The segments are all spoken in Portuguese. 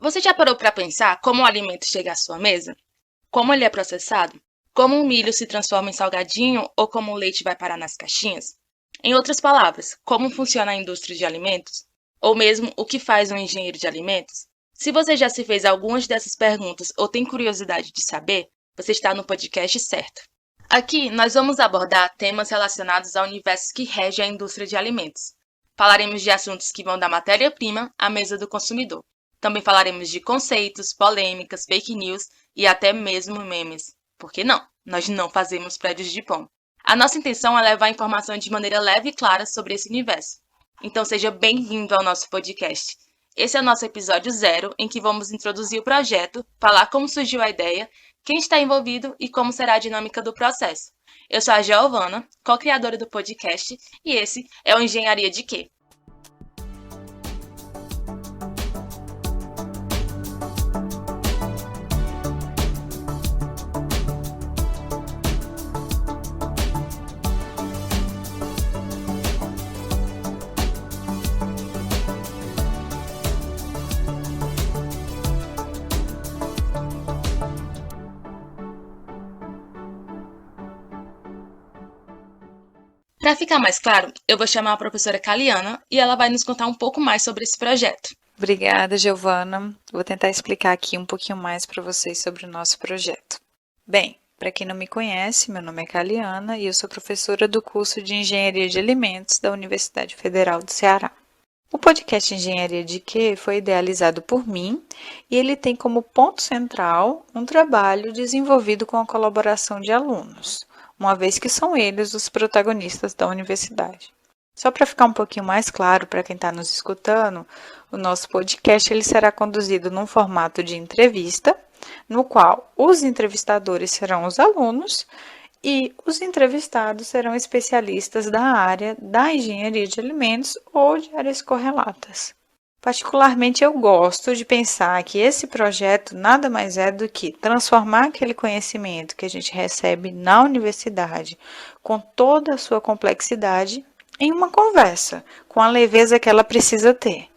Você já parou para pensar como o alimento chega à sua mesa? Como ele é processado? Como o milho se transforma em salgadinho ou como o leite vai parar nas caixinhas? Em outras palavras, como funciona a indústria de alimentos? Ou mesmo o que faz um engenheiro de alimentos? Se você já se fez algumas dessas perguntas ou tem curiosidade de saber, você está no podcast certo. Aqui nós vamos abordar temas relacionados ao universo que rege a indústria de alimentos. Falaremos de assuntos que vão da matéria-prima à mesa do consumidor. Também falaremos de conceitos, polêmicas, fake news e até mesmo memes. Por que não? Nós não fazemos prédios de pão. A nossa intenção é levar a informação de maneira leve e clara sobre esse universo. Então seja bem-vindo ao nosso podcast. Esse é o nosso episódio 0, em que vamos introduzir o projeto, falar como surgiu a ideia, quem está envolvido e como será a dinâmica do processo. Eu sou a Giovana, co-criadora do podcast, e esse é o Engenharia de Quê? Para ficar mais claro, eu vou chamar a professora Kaliana e ela vai nos contar um pouco mais sobre esse projeto. Obrigada, Giovana. Vou tentar explicar aqui um pouquinho mais para vocês sobre o nosso projeto. Bem, para quem não me conhece, meu nome é Kaliana e eu sou professora do curso de Engenharia de Alimentos da Universidade Federal do Ceará. O podcast Engenharia de Quê foi idealizado por mim e ele tem como ponto central um trabalho desenvolvido com a colaboração de alunos, uma vez que são eles os protagonistas da universidade. Só para ficar um pouquinho mais claro para quem está nos escutando, o nosso podcast ele será conduzido num formato de entrevista, no qual os entrevistadores serão os alunos e os entrevistados serão especialistas da área da engenharia de alimentos ou de áreas correlatas. Particularmente, eu gosto de pensar que esse projeto nada mais é do que transformar aquele conhecimento que a gente recebe na universidade, com toda a sua complexidade, em uma conversa, com a leveza que ela precisa ter.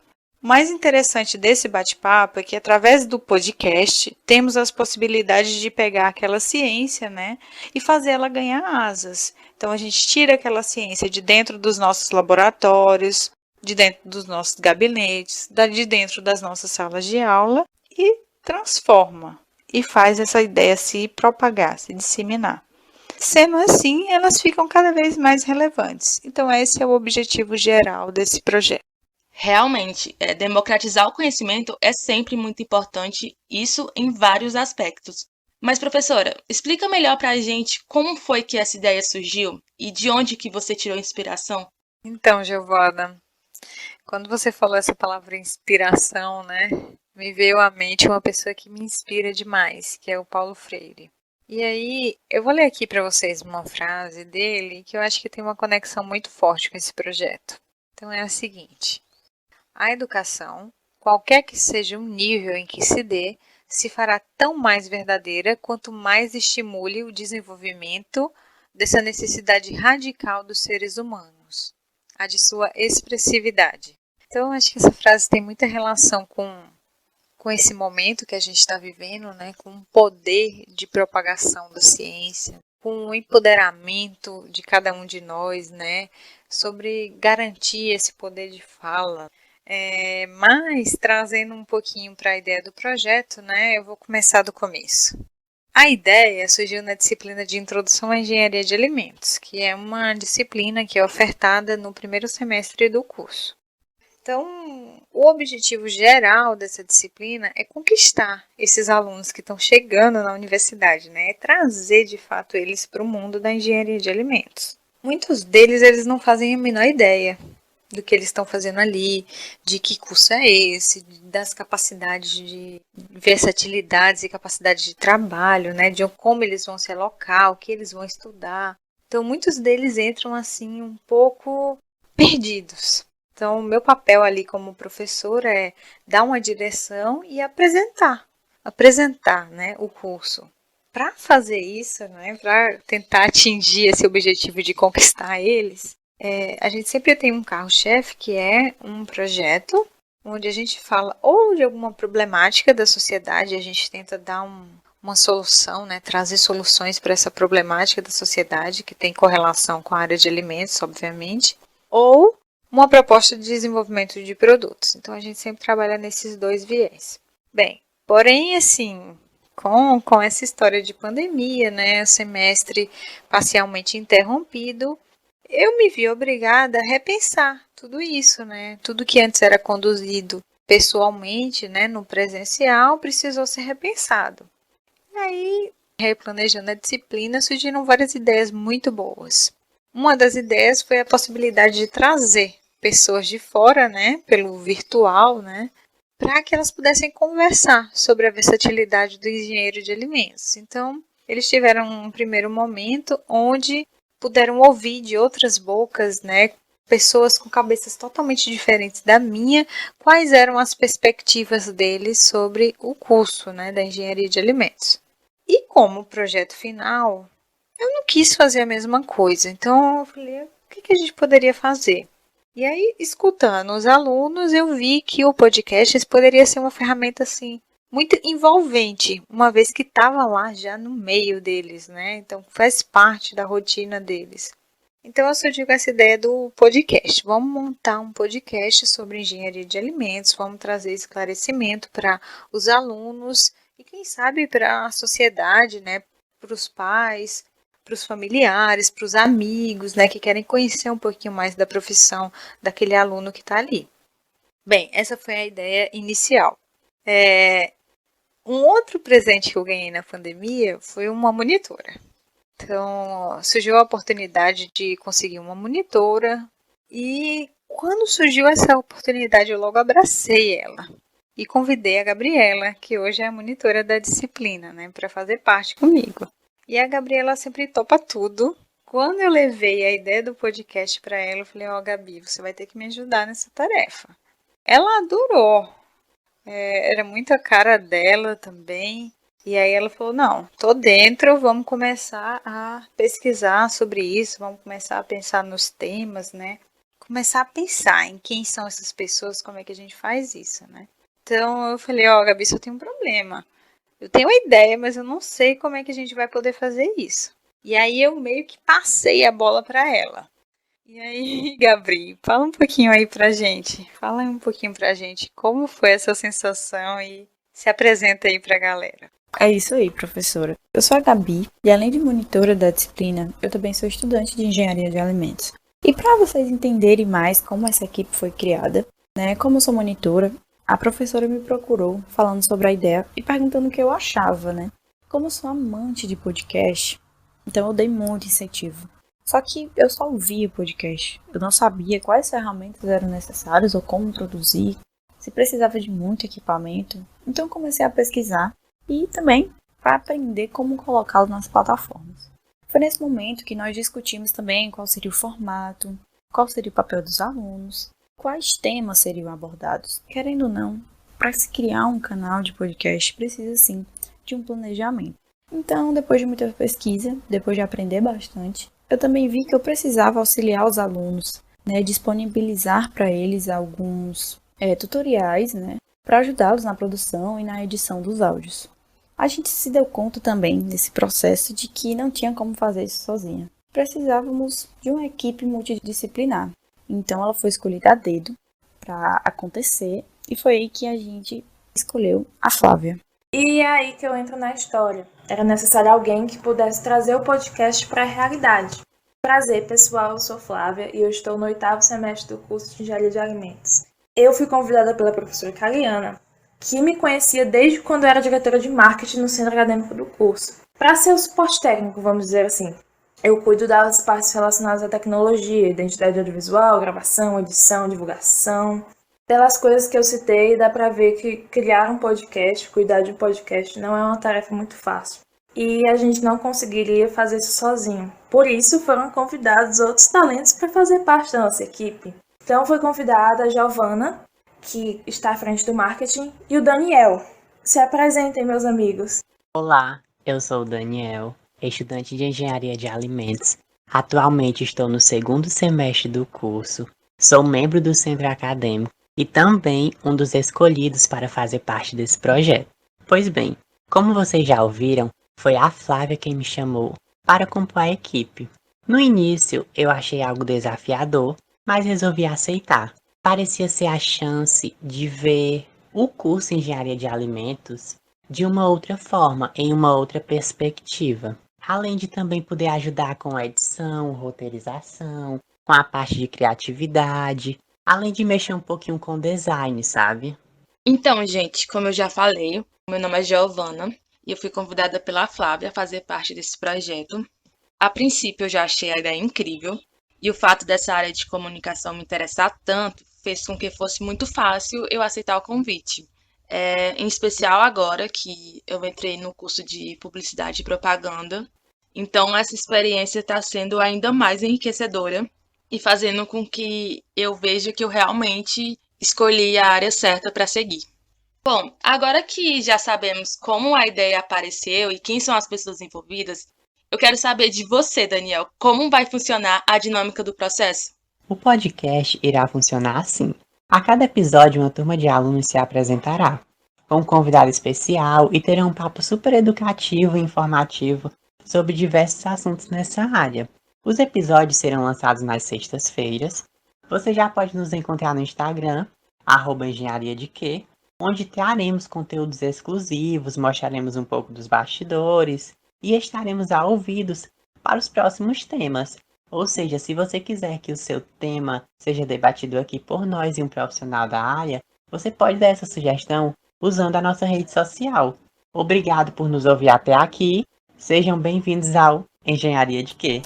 O mais interessante desse bate-papo é que, através do podcast, temos as possibilidades de pegar aquela ciência, e fazer ela ganhar asas. Então, a gente tira aquela ciência de dentro dos nossos laboratórios, de dentro dos nossos gabinetes, de dentro das nossas salas de aula e transforma e faz essa ideia se propagar, se disseminar. Sendo assim, elas ficam cada vez mais relevantes. Então, esse é o objetivo geral desse projeto. Realmente, democratizar o conhecimento é sempre muito importante, isso em vários aspectos. Mas, professora, explica melhor para a gente como foi que essa ideia surgiu e de onde que você tirou inspiração? Então, Giovana, quando você falou essa palavra inspiração, me veio à mente uma pessoa que me inspira demais, que é o Paulo Freire. E aí, eu vou ler aqui para vocês uma frase dele que eu acho que tem uma conexão muito forte com esse projeto. Então, é a seguinte: a educação, qualquer que seja o nível em que se dê, se fará tão mais verdadeira quanto mais estimule o desenvolvimento dessa necessidade radical dos seres humanos, a de sua expressividade. Então, acho que essa frase tem muita relação com esse momento que a gente está vivendo, com o poder de propagação da ciência, com o empoderamento de cada um de nós, sobre garantir esse poder de fala. Mas, trazendo um pouquinho para a ideia do projeto, eu vou começar do começo. A ideia surgiu na disciplina de Introdução à Engenharia de Alimentos, que é uma disciplina que é ofertada no primeiro semestre do curso. Então, o objetivo geral dessa disciplina é conquistar esses alunos que estão chegando na universidade, trazer de fato eles para o mundo da engenharia de alimentos. Muitos deles eles não fazem a menor ideia do que eles estão fazendo ali, de que curso é esse, das capacidades de versatilidades e capacidades de trabalho, de como eles vão se alocar, o que eles vão estudar. Então, muitos deles entram assim um pouco perdidos. Então, o meu papel ali como professora é dar uma direção e apresentar o curso. Para fazer isso, para tentar atingir esse objetivo de conquistar eles, a gente sempre tem um carro-chefe que é um projeto onde a gente fala ou de alguma problemática da sociedade, a gente tenta dar uma solução, né, trazer soluções para essa problemática da sociedade, que tem correlação com a área de alimentos, obviamente, ou uma proposta de desenvolvimento de produtos. Então, a gente sempre trabalha nesses dois viés. Bem, porém, assim, com essa história de pandemia, né, semestre parcialmente interrompido, eu me vi obrigada a repensar tudo isso, né? Tudo que antes era conduzido pessoalmente, né, no presencial, precisou ser repensado. E aí, replanejando a disciplina, surgiram várias ideias muito boas. Uma das ideias foi a possibilidade de trazer pessoas de fora, né, pelo virtual, né, para que elas pudessem conversar sobre a versatilidade do engenheiro de alimentos. Então, eles tiveram um primeiro momento onde puderam ouvir de outras bocas, né, pessoas com cabeças totalmente diferentes da minha, quais eram as perspectivas deles sobre o curso, né, da engenharia de alimentos. E como projeto final, eu não quis fazer a mesma coisa, então eu falei, o que a gente poderia fazer? E aí, escutando os alunos, eu vi que o podcast poderia ser uma ferramenta assim muito envolvente, uma vez que estava lá já no meio deles, né? Então faz parte da rotina deles. Então eu surgiu com essa ideia do podcast. Vamos montar um podcast sobre engenharia de alimentos, vamos trazer esclarecimento para os alunos e quem sabe para a sociedade, né? Para os pais, para os familiares, para os amigos, né? Que querem conhecer um pouquinho mais da profissão daquele aluno que está ali. Bem, essa foi a ideia inicial. Um outro presente que eu ganhei na pandemia foi uma monitora. Então, surgiu a oportunidade de conseguir uma monitora e quando surgiu essa oportunidade, eu logo abracei ela e convidei a Gabriela, que hoje é a monitora da disciplina, né, para fazer parte comigo. E a Gabriela sempre topa tudo. Quando eu levei a ideia do podcast para ela, eu falei, Gabi, você vai ter que me ajudar nessa tarefa. Ela adorou. Era muito a cara dela também. E aí ela falou, não, tô dentro, vamos começar a pesquisar sobre isso, vamos começar a pensar nos temas, né? Começar a pensar em quem são essas pessoas, como é que a gente faz isso, né? Então eu falei, Gabi, só tem um problema. Eu tenho uma ideia, mas eu não sei como é que a gente vai poder fazer isso. E aí eu meio que passei a bola para ela. E aí, Gabri, fala um pouquinho aí pra gente. Fala um pouquinho pra gente como foi essa sensação e se apresenta aí pra galera. É isso aí, professora. Eu sou a Gabi e além de monitora da disciplina, eu também sou estudante de engenharia de alimentos. E para vocês entenderem mais como essa equipe foi criada, né, como eu sou monitora, a professora me procurou falando sobre a ideia e perguntando o que eu achava, né? Como eu sou amante de podcast, então eu dei muito incentivo. Só que eu só ouvia podcast. Eu não sabia quais ferramentas eram necessárias ou como produzir, se precisava de muito equipamento. Então comecei a pesquisar e também para aprender como colocá-lo nas plataformas. Foi nesse momento que nós discutimos também qual seria o formato, qual seria o papel dos alunos, quais temas seriam abordados. Querendo ou não, para se criar um canal de podcast precisa sim de um planejamento. Então, depois de muita pesquisa, depois de aprender bastante, eu também vi que eu precisava auxiliar os alunos, né, disponibilizar para eles alguns tutoriais, né, para ajudá-los na produção e na edição dos áudios. A gente se deu conta também nesse processo de que não tinha como fazer isso sozinha. Precisávamos de uma equipe multidisciplinar. Então ela foi escolhida a dedo para acontecer e foi aí que a gente escolheu a Flávia. E é aí que eu entro na história. Era necessário alguém que pudesse trazer o podcast para a realidade. Prazer, pessoal, eu sou Flávia e eu estou no 8º semestre do curso de Engenharia de Alimentos. Eu fui convidada pela professora Caliana, que me conhecia desde quando eu era diretora de marketing no centro acadêmico do curso. Para ser o suporte técnico, vamos dizer assim, eu cuido das partes relacionadas à tecnologia, identidade audiovisual, gravação, edição, divulgação. Pelas coisas que eu citei, dá para ver que criar um podcast, cuidar de um podcast, não é uma tarefa muito fácil. E a gente não conseguiria fazer isso sozinho. Por isso, foram convidados outros talentos para fazer parte da nossa equipe. Então, foi convidada a Giovana, que está à frente do marketing, e o Daniel. Se apresentem, meus amigos. Olá, eu sou o Daniel, estudante de Engenharia de Alimentos. Atualmente estou no 2º semestre do curso. Sou membro do centro acadêmico e também um dos escolhidos para fazer parte desse projeto. Pois bem, como vocês já ouviram, foi a Flávia quem me chamou para compor a equipe. No início, eu achei algo desafiador, mas resolvi aceitar. Parecia ser a chance de ver o curso Engenharia de Alimentos de uma outra forma, em uma outra perspectiva. Além de também poder ajudar com a edição, roteirização, com a parte de criatividade, além de mexer um pouquinho com design, sabe? Então, gente, como eu já falei, meu nome é Giovana e eu fui convidada pela Flávia a fazer parte desse projeto. A princípio, eu já achei a ideia incrível e o fato dessa área de comunicação me interessar tanto fez com que fosse muito fácil eu aceitar o convite. Em especial agora que eu entrei no curso de Publicidade e Propaganda. Então, essa experiência está sendo ainda mais enriquecedora e fazendo com que eu veja que eu realmente escolhi a área certa para seguir. Bom, agora que já sabemos como a ideia apareceu e quem são as pessoas envolvidas, eu quero saber de você, Daniel, como vai funcionar a dinâmica do processo? O podcast irá funcionar assim. A cada episódio, uma turma de alunos se apresentará, com um convidado especial e terá um papo super educativo e informativo sobre diversos assuntos nessa área. Os episódios serão lançados nas sextas-feiras. Você já pode nos encontrar no Instagram, @engenhariadeq, onde traremos conteúdos exclusivos, mostraremos um pouco dos bastidores e estaremos a ouvidos para os próximos temas. Ou seja, se você quiser que o seu tema seja debatido aqui por nós e um profissional da área, você pode dar essa sugestão usando a nossa rede social. Obrigado por nos ouvir até aqui. Sejam bem-vindos ao Engenharia de Quê?